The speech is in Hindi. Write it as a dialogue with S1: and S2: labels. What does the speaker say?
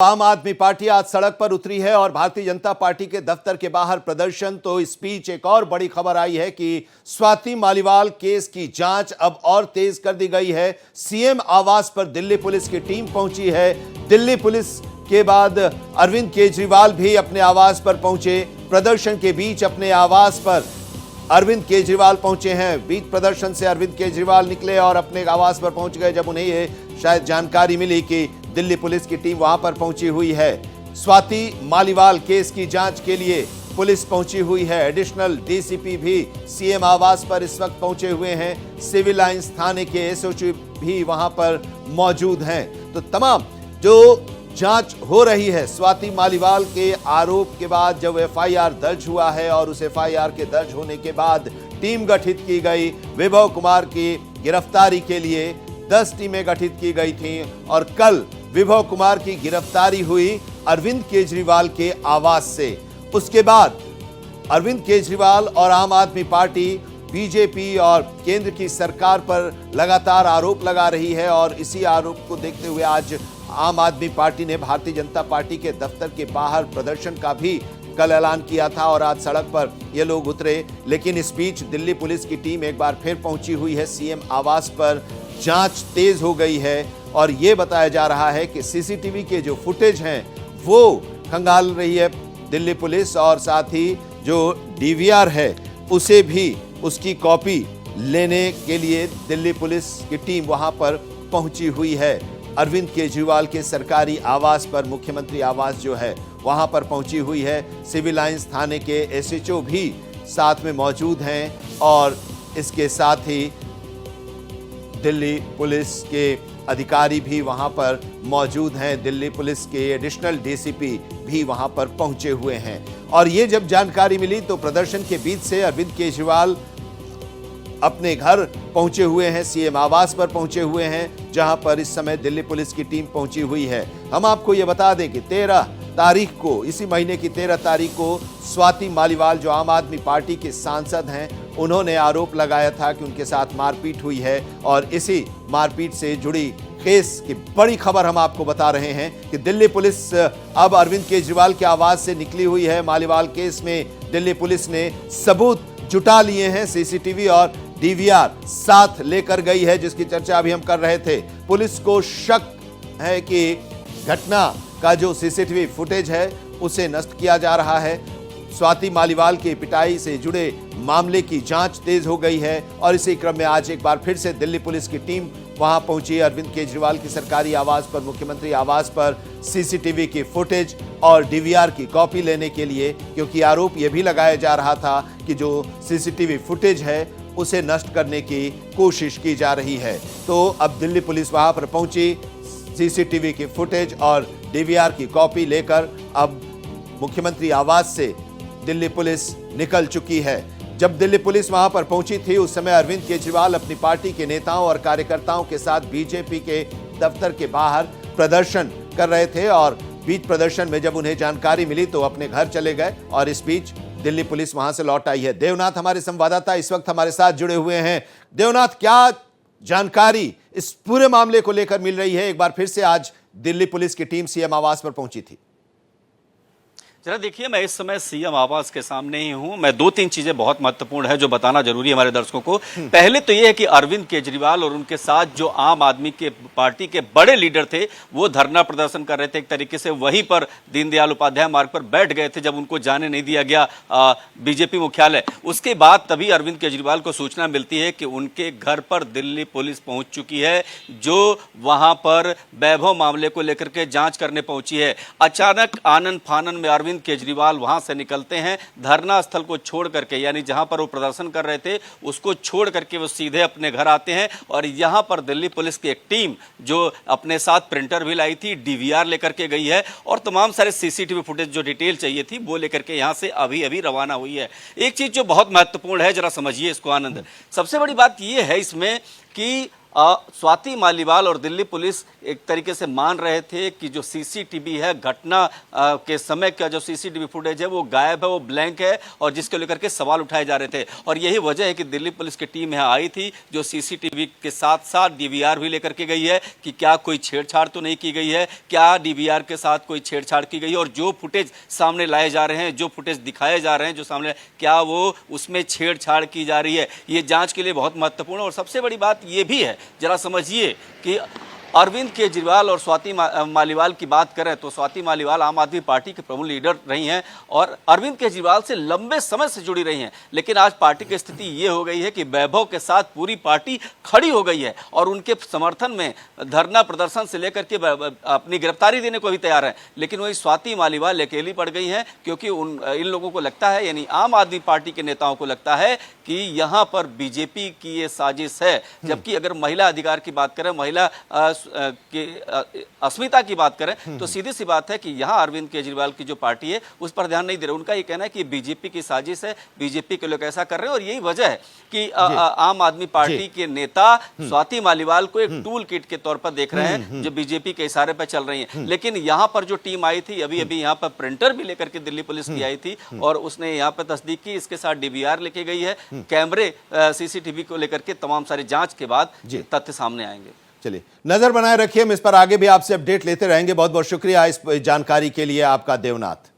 S1: आम आदमी पार्टी आज सड़क पर उतरी है और भारतीय जनता पार्टी के दफ्तर के बाहर प्रदर्शन। तो इस बीच एक और बड़ी खबर आई है कि स्वाति मालीवाल केस की जांच अब और तेज कर दी गई है। सीएम आवास पर दिल्ली पुलिस की टीम पहुंची है। दिल्ली पुलिस के बाद अरविंद केजरीवाल भी अपने आवास पर पहुंचे। प्रदर्शन के बीच अपने आवास पर अरविंद केजरीवाल पहुंचे हैं। बीच प्रदर्शन से अरविंद केजरीवाल निकले और अपने आवास पर पहुंच गए जब उन्हें ये शायद जानकारी मिली कि दिल्ली पुलिस की टीम वहां पर पहुंची हुई है। स्वाति मालीवाल केस की जांच के लिए पुलिस पहुंची हुई है। एडिशनल डीसीपी भी सीएम आवास पर इस वक्त पहुंचे हुए हैं। सिविल लाइंस थाने के एसओजी भी वहां पर मौजूद हैं। तो तमाम जो जांच हो रही है स्वाति मालीवाल के आरोप के बाद जब एफआईआर दर्ज हुआ है और उस एफआईआर के दर्ज होने के बाद टीम गठित की गई। विभव कुमार की गिरफ्तारी के लिए 10 टीमें गठित की गई थीं और कल विभव कुमार की गिरफ्तारी हुई अरविंद केजरीवाल के आवास से। उसके बाद अरविंद केजरीवाल और आम आदमी पार्टी बीजेपी और केंद्र की सरकार पर लगातार आरोप लगा रही है और इसी आरोप को देखते हुए आज आम आदमी पार्टी ने भारतीय जनता पार्टी के दफ्तर के बाहर प्रदर्शन का भी कल ऐलान किया था और आज सड़क पर ये लोग उतरे। लेकिन इस बीच दिल्ली पुलिस की टीम एक बार फिर पहुंची हुई है सीएम आवास पर। जांच तेज हो गई है और ये बताया जा रहा है कि सीसीटीवी के जो फुटेज हैं वो खंगाल रही है दिल्ली पुलिस और साथ ही जो डीवीआर है उसे भी उसकी कॉपी लेने के लिए दिल्ली पुलिस की टीम वहां पर पहुंची हुई है। अरविंद केजरीवाल के सरकारी आवास पर, मुख्यमंत्री आवास जो है वहां पर पहुंची हुई है। सिविल लाइंस थाने के एसएचओ भी साथ में मौजूद हैं और इसके साथ ही दिल्ली पुलिस के अधिकारी भी वहां पर मौजूद हैं। दिल्ली पुलिस के एडिशनल डीसीपी भी वहां पर पहुंचे हुए हैं और ये जब जानकारी मिली तो प्रदर्शन के बीच से अरविंद केजरीवाल अपने घर पहुंचे हुए हैं, सीएम आवास पर पहुंचे हुए हैं जहां पर इस समय दिल्ली पुलिस की टीम पहुंची हुई है। हम आपको ये बता दें कि 13 तारीख को, इसी महीने की 13 तारीख को स्वाति मालीवाल जो आम आदमी पार्टी के सांसद हैं उन्होंने आरोप लगाया था कि उनके साथ मारपीट हुई है और इसी मारपीट से जुड़ी केस की बड़ी खबर हम आपको बता रहे हैं कि दिल्ली पुलिस अब अरविंद केजरीवाल के आवास से निकली हुई है। मालीवाल केस में दिल्ली पुलिस ने सबूत जुटा लिए हैं। सीसीटीवी और डीवीआर साथ लेकर गई है जिसकी चर्चा अभी हम कर रहे थे। पुलिस को शक है कि घटना का जो सीसीटीवी फुटेज है उसे नष्ट किया जा रहा है। स्वाति मालीवाल की पिटाई से जुड़े मामले की जांच तेज हो गई है और इसी क्रम में आज एक बार फिर से दिल्ली पुलिस की टीम वहां पहुंची अरविंद केजरीवाल की सरकारी आवास पर, मुख्यमंत्री आवास पर सीसीटीवी की फुटेज और डीवीआर की कॉपी लेने के लिए, क्योंकि आरोप यह भी लगाया जा रहा था कि जो सीसीटीवी फुटेज है उसे नष्ट करने की कोशिश की जा रही है। तो अब दिल्ली पुलिस वहां पर पहुंची, सीसीटीवी की फुटेज और डीवीआर की कॉपी लेकर अब मुख्यमंत्री आवास से दिल्ली पुलिस निकल चुकी है। जब दिल्ली पुलिस वहां पर पहुंची थी उस समय अरविंद केजरीवाल अपनी पार्टी के नेताओं और कार्यकर्ताओं के साथ बीजेपी के दफ्तर के बाहर प्रदर्शन कर रहे थे और बीच प्रदर्शन में जब उन्हें जानकारी मिली तो अपने घर चले गए और इस बीच दिल्ली पुलिस वहां से लौट आई है। देवनाथ हमारे संवाददाता इस वक्त हमारे साथ जुड़े हुए हैं। देवनाथ, क्या जानकारी इस पूरे मामले को लेकर मिल रही है? एक बार फिर से आज दिल्ली पुलिस की टीम सीएम आवास पर पहुंची थी।
S2: जरा देखिए, मैं इस समय सीएम आवास के सामने ही हूं। मैं 2-3 चीजें बहुत महत्वपूर्ण है जो बताना जरूरी है हमारे दर्शकों को। पहले तो यह है कि अरविंद केजरीवाल और उनके साथ जो आम आदमी के पार्टी के बड़े लीडर थे वो धरना प्रदर्शन कर रहे थे। एक तरीके से वहीं पर दीनदयाल उपाध्याय मार्ग पर बैठ गए थे जब उनको जाने नहीं दिया गया बीजेपी मुख्यालय। उसके बाद तभी अरविंद केजरीवाल को सूचना मिलती है कि उनके घर पर दिल्ली पुलिस पहुंच चुकी है जो वहां पर वैभव मामले को लेकर के जांच करने पहुंची है। अचानक आनन फानन में अरविंद केजरीवाल वहां से निकलते हैं, धरना स्थल को छोड़ करके, यानी जहां पर वो प्रदर्शन कर रहे थे उसको छोड़ करके वो सीधे अपने घर आते हैं और यहां पर दिल्ली पुलिस की एक टीम जो अपने साथ प्रिंटर भी लाई थी, डीवीआर लेकर के गई है और तमाम सारे सीसीटीवी फुटेज जो डिटेल चाहिए थी वो लेकर के यहां से अभी अभी रवाना हुई है। एक चीज जो बहुत महत्वपूर्ण है, जरा समझिए इसको आनंद। सबसे बड़ी बात यह है इसमें कि स्वाति मालीवाल और दिल्ली पुलिस एक तरीके से मान रहे थे कि जो सीसीटीवी है, घटना के समय का जो सीसीटीवी फुटेज है वो गायब है, वो ब्लैंक है, और जिसको लेकर के सवाल उठाए जा रहे थे। और यही वजह है कि दिल्ली पुलिस की टीम यहाँ आई थी, जो सीसीटीवी के साथ साथ डीवीआर भी लेकर के गई है कि क्या कोई छेड़छाड़ तो नहीं की गई है, क्या डीवीआर के साथ कोई छेड़छाड़ की गई है, और जो फुटेज सामने लाए जा रहे हैं, जो फुटेज दिखाए जा रहे हैं, जो सामने, क्या वो उसमें छेड़छाड़ की जा रही है। ये जांच के लिए बहुत महत्वपूर्ण है। और सबसे बड़ी बात ये भी है, जरा समझिए कि अरविंद केजरीवाल और स्वाति मालीवाल की बात करें तो स्वाति मालीवाल आम आदमी पार्टी के प्रमुख लीडर रही हैं और अरविंद केजरीवाल से लंबे समय से जुड़ी रही हैं। लेकिन आज पार्टी की स्थिति ये हो गई है कि वैभव के साथ पूरी पार्टी खड़ी हो गई है और उनके समर्थन में धरना प्रदर्शन से लेकर के अपनी गिरफ्तारी देने को भी तैयार है। लेकिन वही स्वाति मालीवाल अकेली पड़ गई हैं, क्योंकि इन लोगों को लगता है, यानी आम आदमी पार्टी के नेताओं को लगता है कि यहाँ पर बीजेपी की ये साजिश है। जबकि अगर महिला अधिकार की बात करें, महिला कि अस्मिता की बात करें तो सीधी सी बात है कि यहाँ अरविंद केजरीवाल की जो पार्टी है उस पर ध्यान नहीं दे रहे। उनका ये कहना है कि बीजेपी की साजिश है, बीजेपी के लोग ऐसा कर रहे हैं, और यही वजह है कि आम आदमी पार्टी के नेता स्वाति मालीवाल को एक टूल किट के तौर पर देख रहे हैं, जो बीजेपी के इशारे पर चल रही है। लेकिन यहाँ पर जो टीम आई थी, अभी अभी यहाँ पर प्रिंटर भी लेकर के दिल्ली पुलिस की आई थी और उसने यहाँ पर तस्दीक की, इसके साथ डीवीआर लेके गई है, कैमरे सीसीटीवी को लेकर के तमाम सारी जांच के बाद तथ्य सामने आएंगे।
S1: चलिए, नजर बनाए रखिए, हम इस पर आगे भी आपसे अपडेट लेते रहेंगे। बहुत बहुत शुक्रिया इस जानकारी के लिए आपका, देवनाथ।